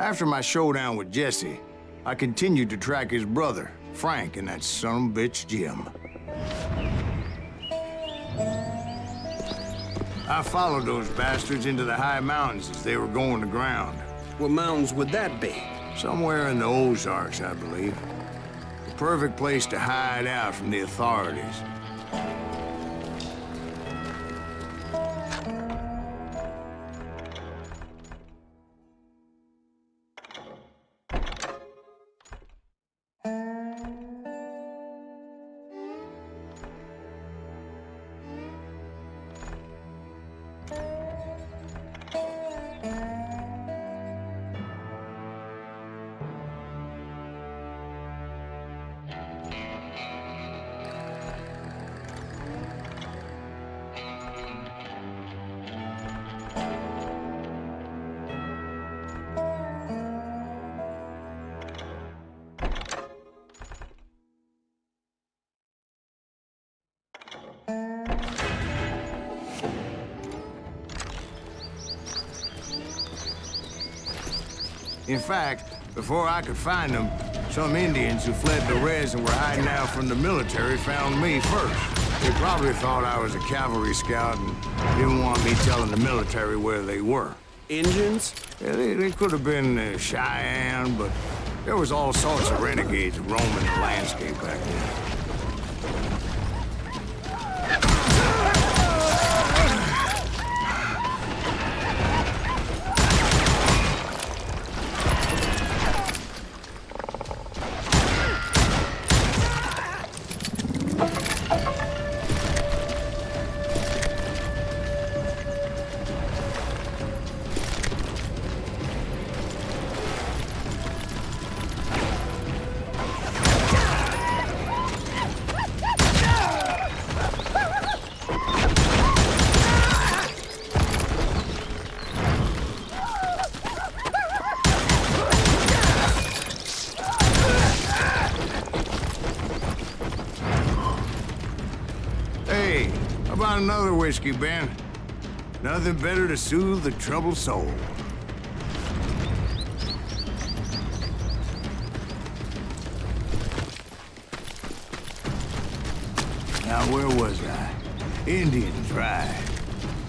After my showdown with Jesse, I continued to track his brother, Frank, and that son of a bitch, Jim. I followed those bastards into the high mountains as they were going to ground. What mountains would that be? Somewhere in the Ozarks, I believe. The perfect place to hide out from the authorities. In fact, before I could find them, some Indians who fled Juarez and were hiding out from the military found me first. They probably thought I was a cavalry scout and didn't want me telling the military where they were. Indians? Yeah, they could have been Cheyenne, but there was all sorts of renegades roaming the landscape back then. Another whiskey, Ben. Nothing better to soothe the troubled soul. Now, where was I? Indians, right.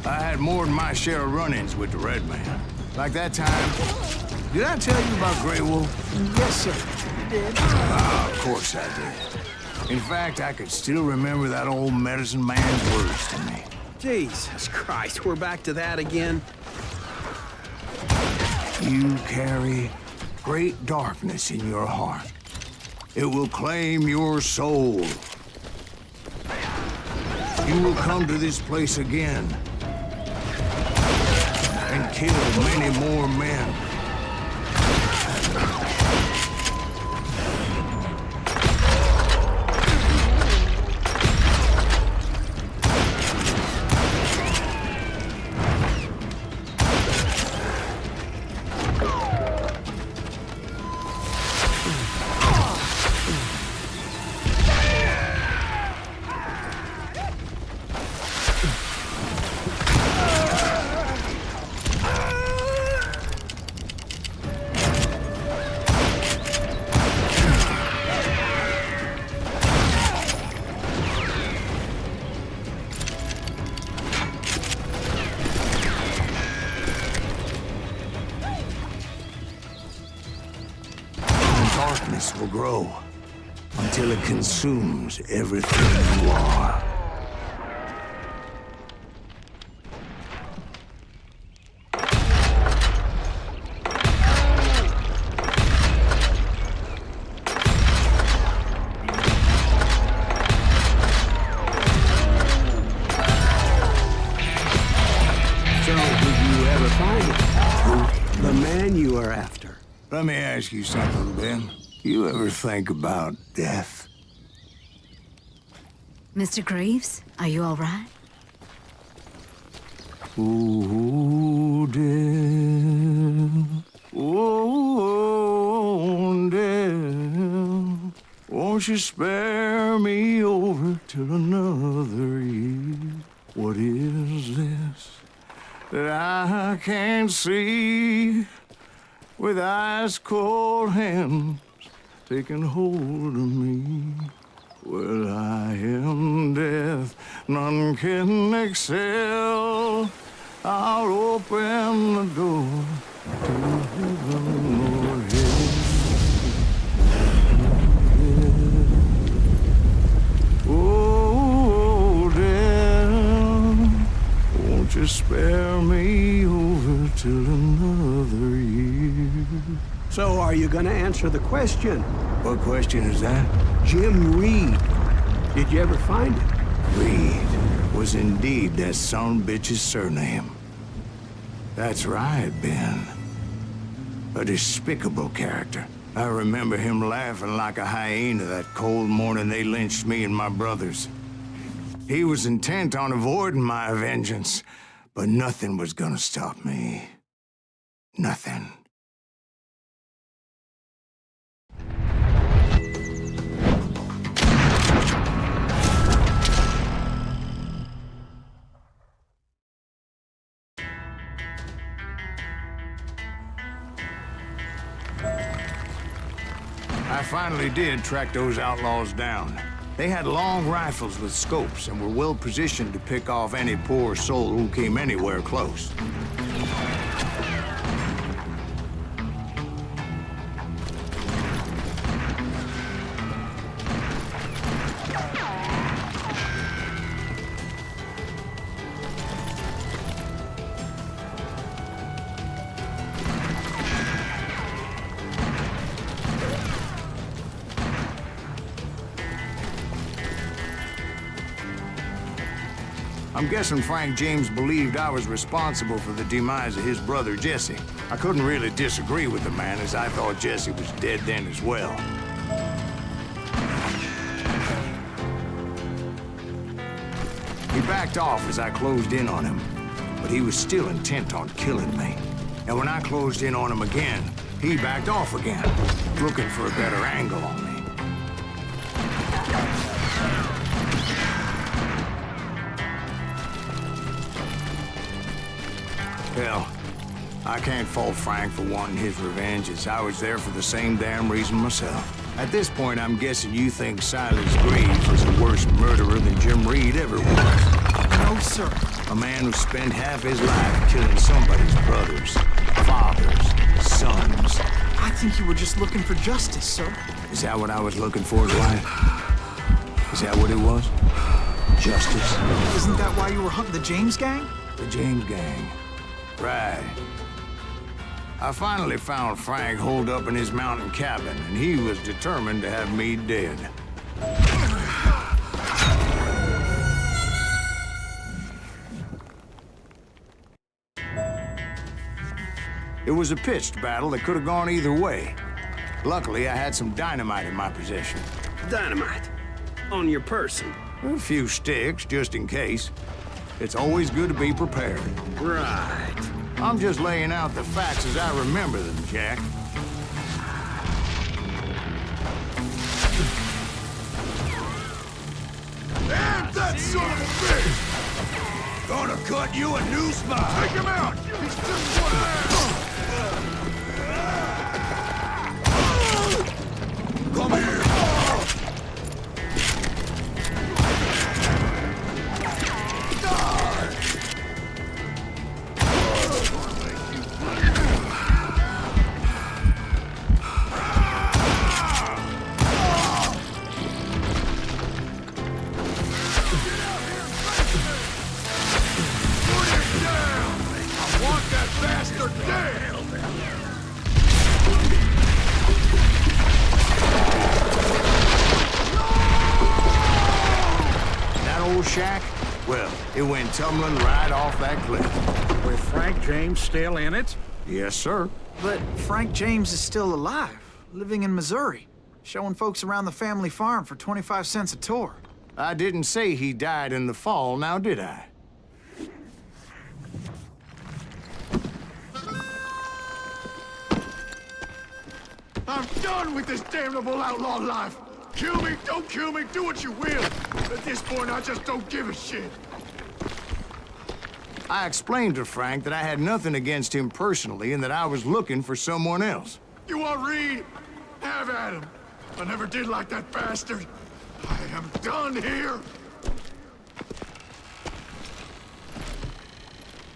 I had more than my share of run-ins with the Red Man. Like that time. Did I tell you about Grey Wolf? Yes, sir. You did. Ah, of course I did. In fact, I could still remember that old medicine man's words to me. Jesus Christ, we're back to that again. You carry great darkness in your heart. It will claim your soul. You will come to this place again and kill many more men. Will grow until it consumes everything you are. So, did you ever find it? The man you are after. Let me ask you something, Ben. You ever think about death? Mr. Greaves, are you all right? Ooh, death. Oh, death. Won't you spare me over till another year? What is this that I can't see? with ice cold hands taking hold of me. Well, I am death, none can excel. I'll open the door to heaven or hell. Oh, death, won't you spare me over till another year? So are you gonna answer the question? What question is that? Jim Reed. Did you ever find him? Reed was indeed that son of a bitch's surname. That's right, Ben. A despicable character. I remember him laughing like a hyena that cold morning they lynched me and my brothers. He was intent on avoiding my vengeance, but nothing was gonna stop me. Nothing. I finally did track those outlaws down. They had long rifles with scopes and were well positioned to pick off any poor soul who came anywhere close. I'm guessing Frank James believed I was responsible for the demise of his brother, Jesse. I couldn't really disagree with the man, as I thought Jesse was dead then as well. He backed off as I closed in on him, but he was still intent on killing me. And when I closed in on him again, he backed off again, looking for a better angle on me. Hell, I can't fault Frank for wanting his revenge, as I was there for the same damn reason myself. At this point, I'm guessing you think Silas Greaves is a worse murderer than Jim Reed ever was. No, sir. A man who spent half his life killing somebody's brothers, fathers, sons. I think you were just looking for justice, sir. Is that what I was looking for, Dwight? Is that what it was? Justice? Isn't that why you were hunting the James gang? The James gang. Right. I finally found Frank holed up in his mountain cabin, and he was determined to have me dead. It was a pitched battle that could have gone either way. Luckily, I had some dynamite in my possession. Dynamite. On your person. A few sticks, just in case. It's always good to be prepared. Right. I'm just laying out the facts as I remember them, Jack. Damn that son of a bitch! Gonna cut you a new spot! Take him out! He's just one man! Come here! Shack? Well, it went tumbling right off that cliff. With Frank James still in it? Yes, sir. But Frank James is still alive, living in Missouri, showing folks around the family farm for 25 cents a tour. I didn't say he died in the fall, now did I? I'm done with this damnable outlaw life! Kill me, don't kill me, do what you will! At this point, I just don't give a shit! I explained to Frank that I had nothing against him personally and that I was looking for someone else. You want Reed? Have at him. I never did like that bastard. I am done here.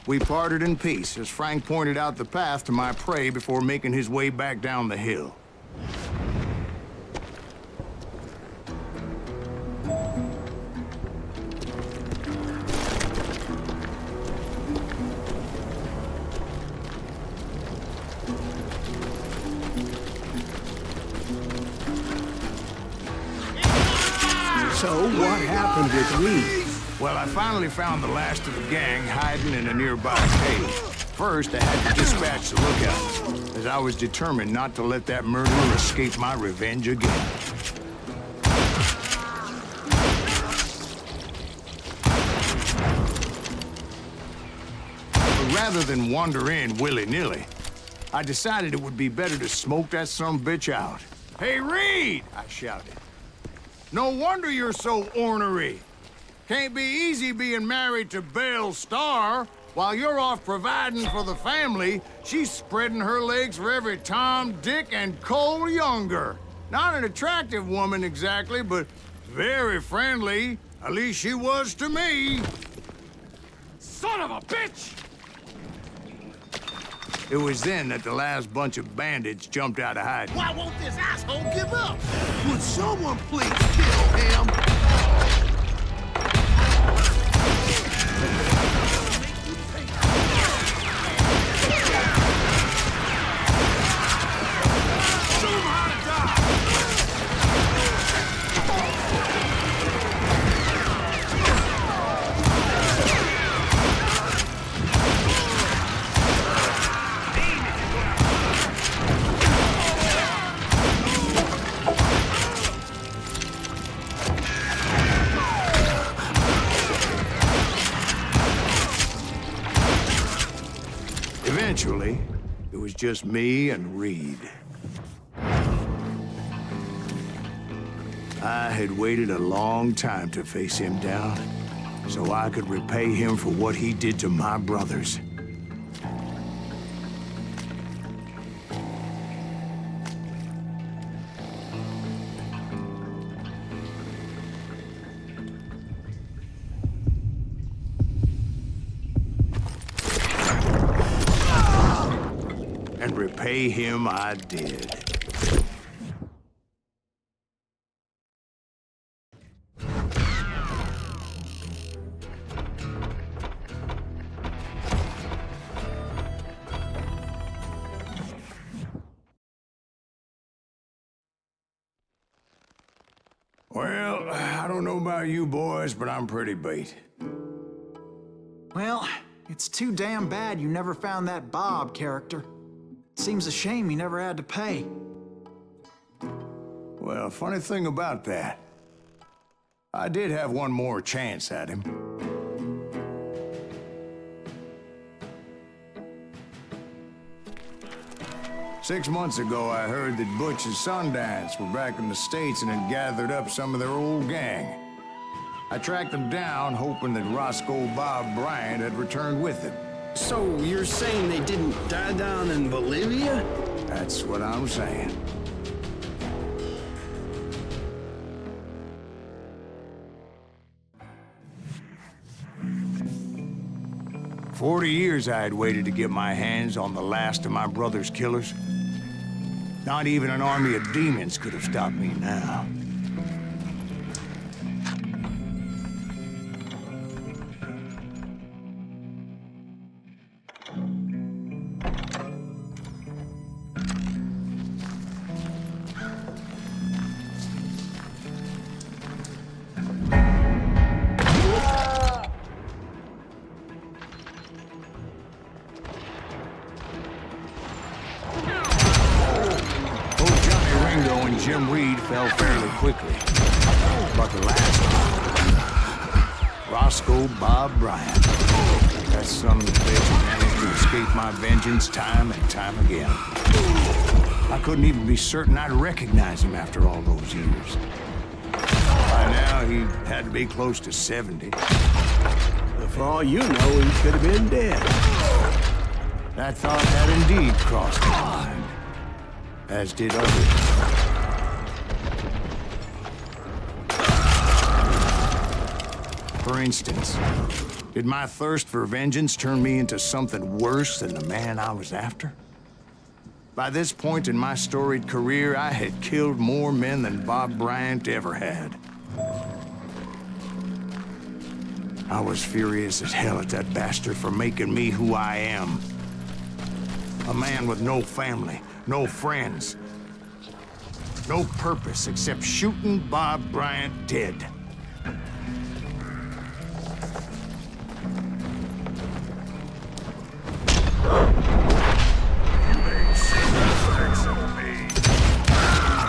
We parted in peace as Frank pointed out the path to my prey before making his way back down the hill. So what happened with Reed? Well, I finally found the last of the gang hiding in a nearby cave. First, I had to dispatch the lookouts, as I was determined not to let that murderer escape my revenge again. But rather than wander in willy-nilly, I decided it would be better to smoke that sumbitch out. "Hey, Reed!" I shouted. "No wonder you're so ornery. Can't be easy being married to Belle Starr. While you're off providing for the family, she's spreading her legs for every Tom, Dick, and Cole Younger. Not an attractive woman exactly, but very friendly. At least she was to me." Son of a bitch! It was then that the last bunch of bandits jumped out of hiding. Why won't this asshole give up? Would someone please kill him? Eventually, it was just me and Reed. I had waited a long time to face him down, so I could repay him for what he did to my brothers. And repay him I did. Well, I don't know about you boys, but I'm pretty beat. Well, it's too damn bad you never found that Bob character. Seems a shame he never had to pay. Well, funny thing about that, I did have one more chance at him. Six months ago, I heard that Butch and Sundance were back in the States and had gathered up some of their old gang. I tracked them down, hoping that Roscoe Bob Bryant had returned with them. So you're saying they didn't die down in Bolivia? That's what I'm saying. For 40 years I had waited to get my hands on the last of my brother's killers. Not even an army of demons could have stopped me now. Jim Reed fell fairly quickly. But the last one, Roscoe Bob Bryant, that son of a bitch managed to escape my vengeance time and time again. I couldn't even be certain I'd recognize him after all those years. By now, he had to be close to 70. The For all you know, he could have been dead. That thought had indeed crossed my mind, as did others. For instance, did my thirst for vengeance turn me into something worse than the man I was after? By this point in my storied career, I had killed more men than Bob Bryant ever had. I was furious as hell at that bastard for making me who I am. A man with no family, no friends, no purpose except shooting Bob Bryant dead.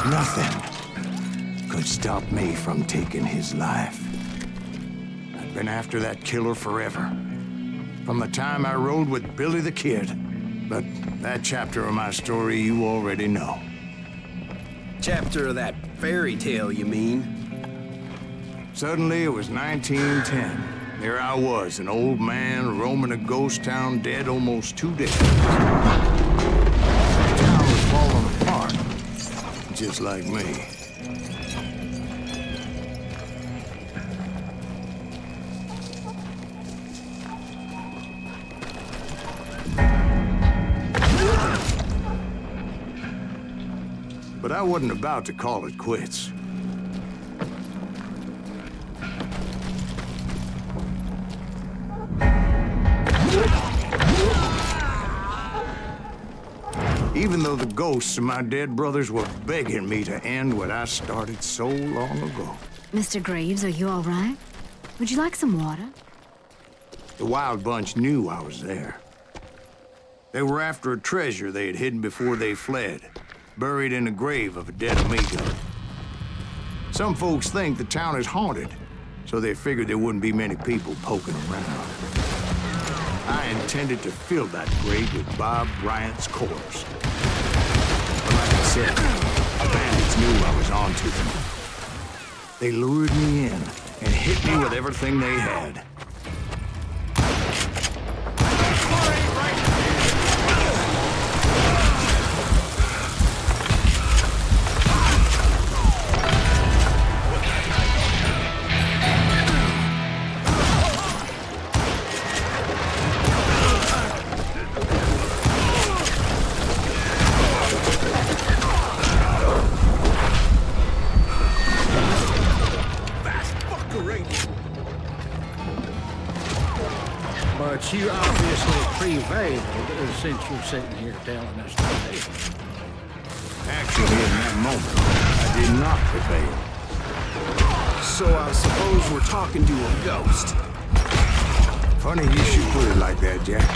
Nothing could stop me from taking his life. I'd been after that killer forever. From the time I rode with Billy the Kid. But that chapter of my story you already know. Chapter of that fairy tale, you mean? Suddenly, it was 1910. Here I was, an old man roaming a ghost town dead almost 2 days. The town was falling apart, just like me. But I wasn't about to call it quits. Even though the ghosts of my dead brothers were begging me to end what I started so long ago. Mr. Graves, are you all right? Would you like some water? The Wild Bunch knew I was there. They were after a treasure they had hidden before they fled, buried in the grave of a dead amigo. Some folks think the town is haunted, so they figured there wouldn't be many people poking around. I intended to fill that grave with Bob Bryant's corpse. But like I said, the bandits knew I was on to them. They lured me in and hit me with everything they had. But you obviously prevailed since you're sitting here telling us today. Actually, in that moment, I did not prevail. So I suppose we're talking to a ghost. Funny you should put it like that, Jack.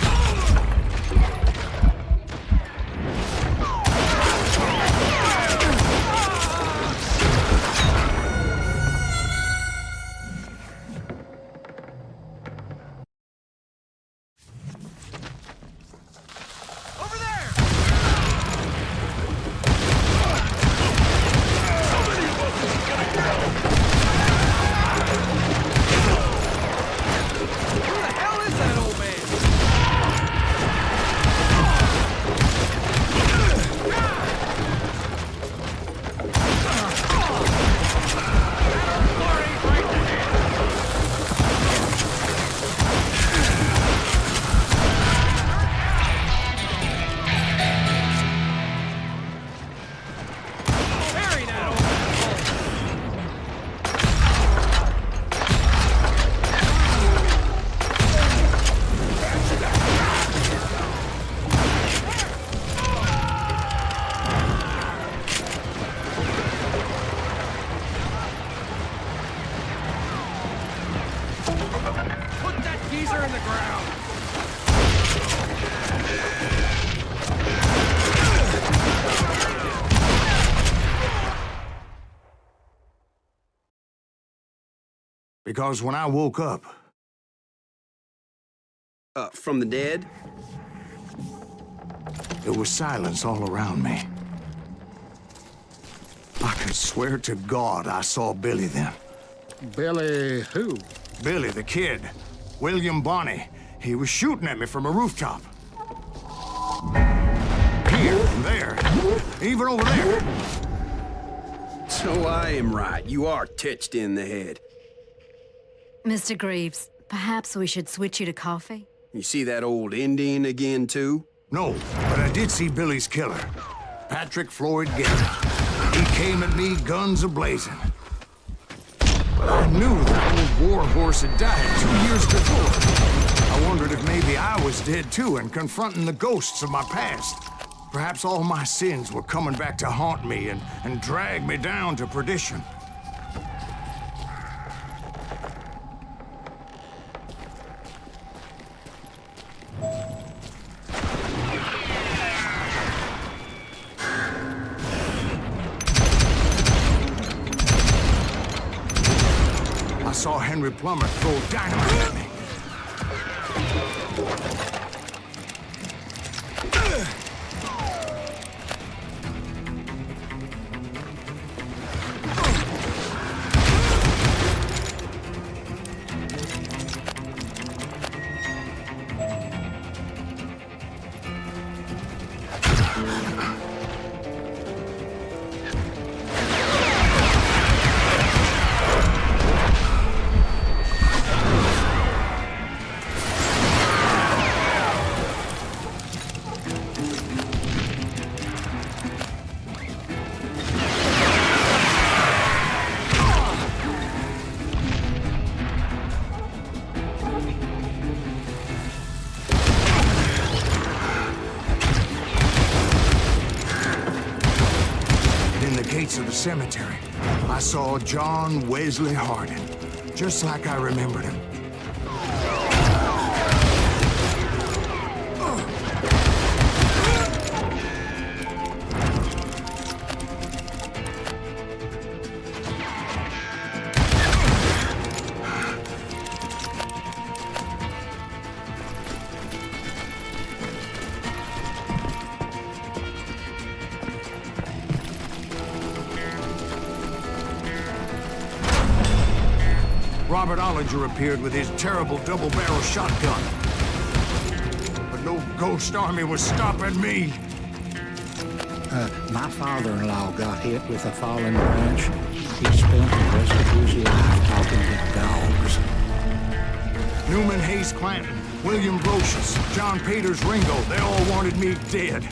Because when I woke up... From the dead? There was silence all around me. I could swear to God I saw Billy then. Billy who? Billy the Kid. William Bonney. He was shooting at me from a rooftop. Here and there. Even over there. So I am right. You are touched in the head. Mr. Greaves, perhaps we should switch you to coffee? You see that old Indian again, too? No, but I did see Billy's killer. Patrick Floyd Garrett. He came at me guns a-blazing. But I knew that old war horse had died 2 years before. I wondered if maybe I was dead too and confronting the ghosts of my past. Perhaps all my sins were coming back to haunt me and drag me down to perdition. I saw Henry Plummer throw dynamite at me. Of the cemetery, I saw John Wesley Hardin, just like I remembered him. Robert Ollinger appeared with his terrible double-barrel shotgun. But no ghost army was stopping me. My father-in-law got hit with a falling branch. He spent the rest of his life talking to dogs. Newman Hayes Clanton, William Brocious, John Peters Ringo, they all wanted me dead.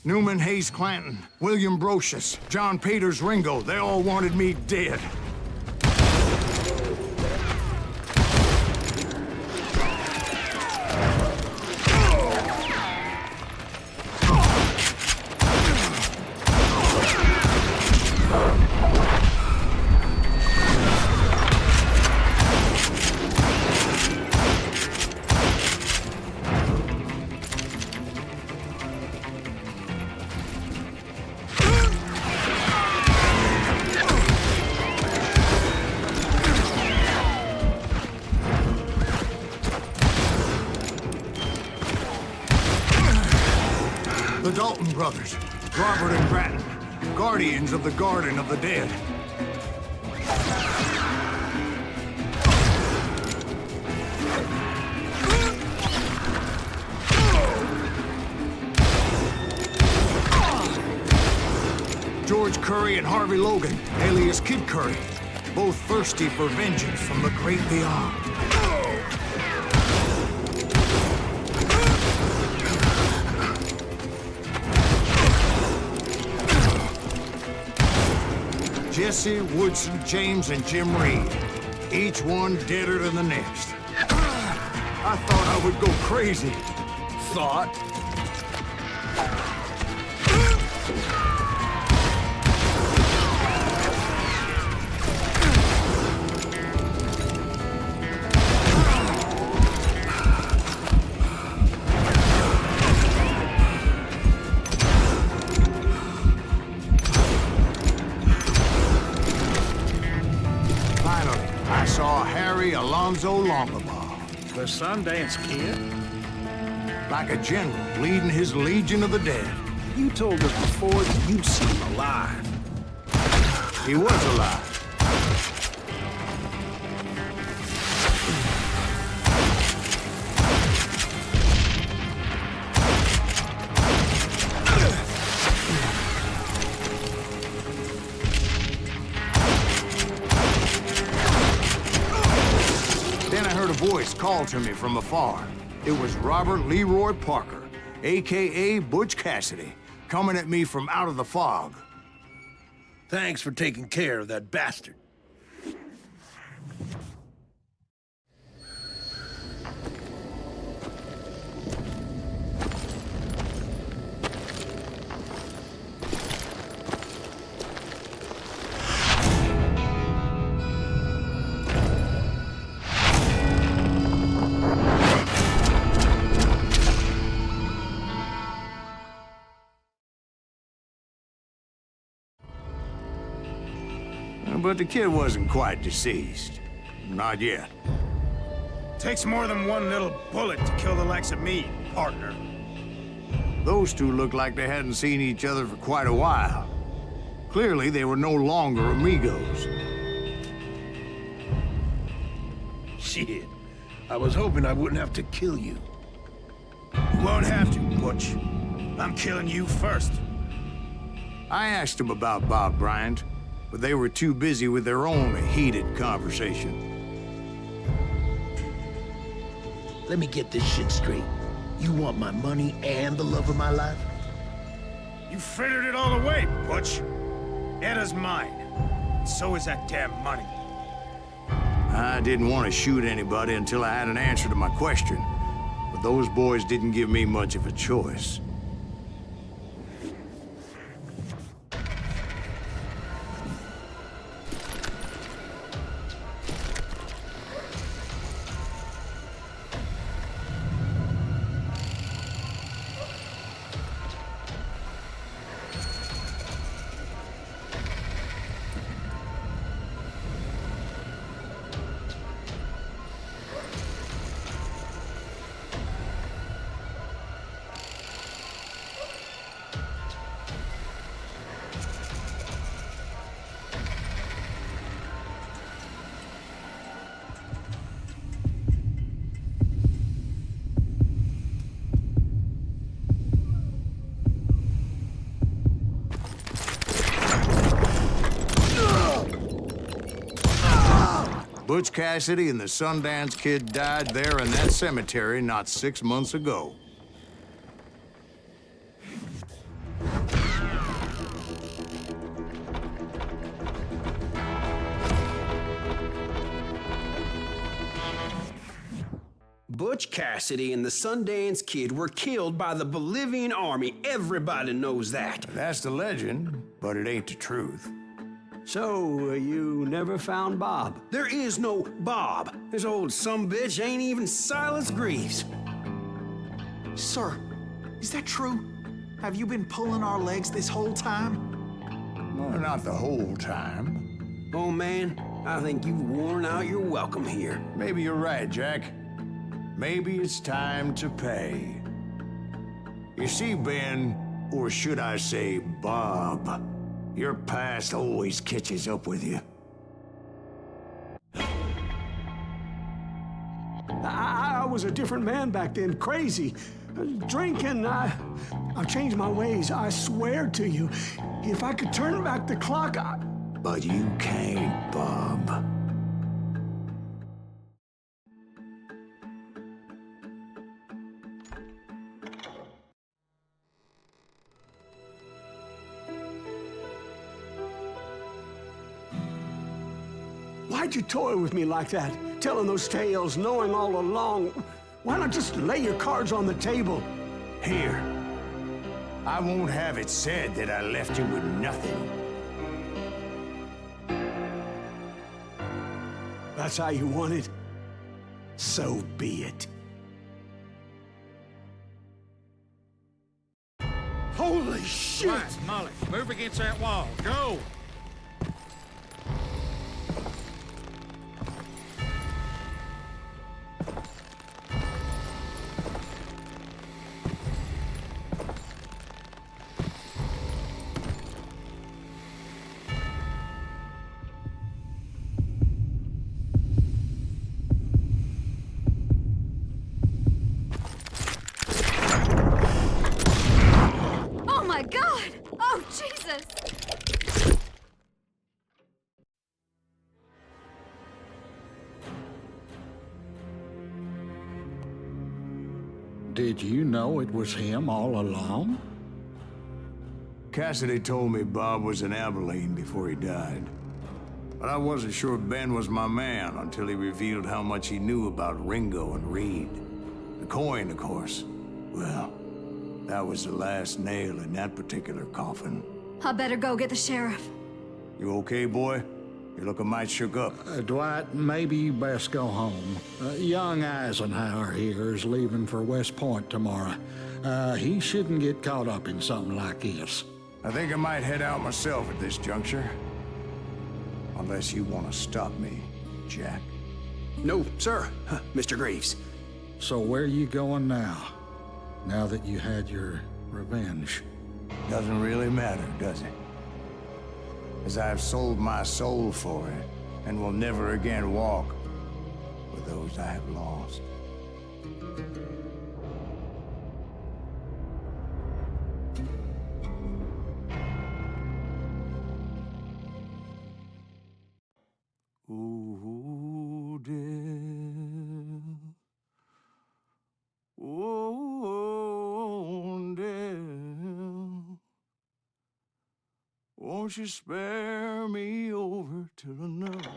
Newman Hayes Clanton, William Brocious, John Peters Ringo, they all wanted me dead. The Dalton brothers, Robert and Bratton, guardians of the Garden of the Dead. George Curry and Harvey Logan, alias Kid Curry, both thirsty for vengeance from the great beyond. Jesse, Woodson, James, and Jim Reed. Each one deader than the next. I thought I would go crazy. Thought? saw Harry Alonzo Longabaugh. The Sundance Kid? Like a general leading his legion of the dead. You told us before that you'd seen him alive. He was alive. Then I heard a voice call to me from afar. It was Robert Leroy Parker, a.k.a. Butch Cassidy, coming at me from out of the fog. Thanks for taking care of that bastard. But the kid wasn't quite deceased. Not yet. Takes more than one little bullet to kill the likes of me, partner. Those two looked like they hadn't seen each other for quite a while. Clearly, they were no longer amigos. Shit. I was hoping I wouldn't have to kill you. You won't have to, Butch. I'm killing you first. I asked them about Bob Bryant, but they were too busy with their own heated conversation. Let me get this shit straight. You want my money and the love of my life? You frittered it all away, Butch. Eda's mine. And so is that damn money. I didn't want to shoot anybody until I had an answer to my question, but those boys didn't give me much of a choice. Butch Cassidy and the Sundance Kid died there in that cemetery not 6 months ago. Butch Cassidy and the Sundance Kid were killed by the Bolivian army. Everybody knows that. That's the legend, but it ain't the truth. So, you never found Bob? There is no Bob. This old sumbitch ain't even Silas Greaves. Sir, is that true? Have you been pulling our legs this whole time? Well, not the whole time. Oh, man, I think you've worn out your welcome here. Maybe you're right, Jack. Maybe it's time to pay. You see, Ben, or should I say Bob, your past always catches up with you. I was a different man back then, crazy. Drinking, I've changed my ways, I swear to you. If I could turn back the clock, But you can't, Bob. Why'd you toy with me like that? Telling those tales, knowing all along. Why not just lay your cards on the table? Here. I won't have it said that I left you with nothing. That's how you want it? So be it. Holy shit! Right, Molly, move against that wall. Go! Did you know it was him all along? Cassidy told me Bob was in Abilene before he died. But I wasn't sure Ben was my man until he revealed how much he knew about Ringo and Reed. The coin, of course. Well, that was the last nail in that particular coffin. I better go get the sheriff. You okay, boy? You're looking mighty shook up. Dwight, maybe you best go home. Young Eisenhower here is leaving for West Point tomorrow. He shouldn't get caught up in something like this. I think I might head out myself at this juncture. Unless you want to stop me, Jack. No, sir, Mr. Graves. So where you going now? Now that you had your revenge? Doesn't really matter, does it? As I've sold my soul for it, and will never again walk with those I have lost. Ooh, dear. Oh, dear. Won't you spare me over till another?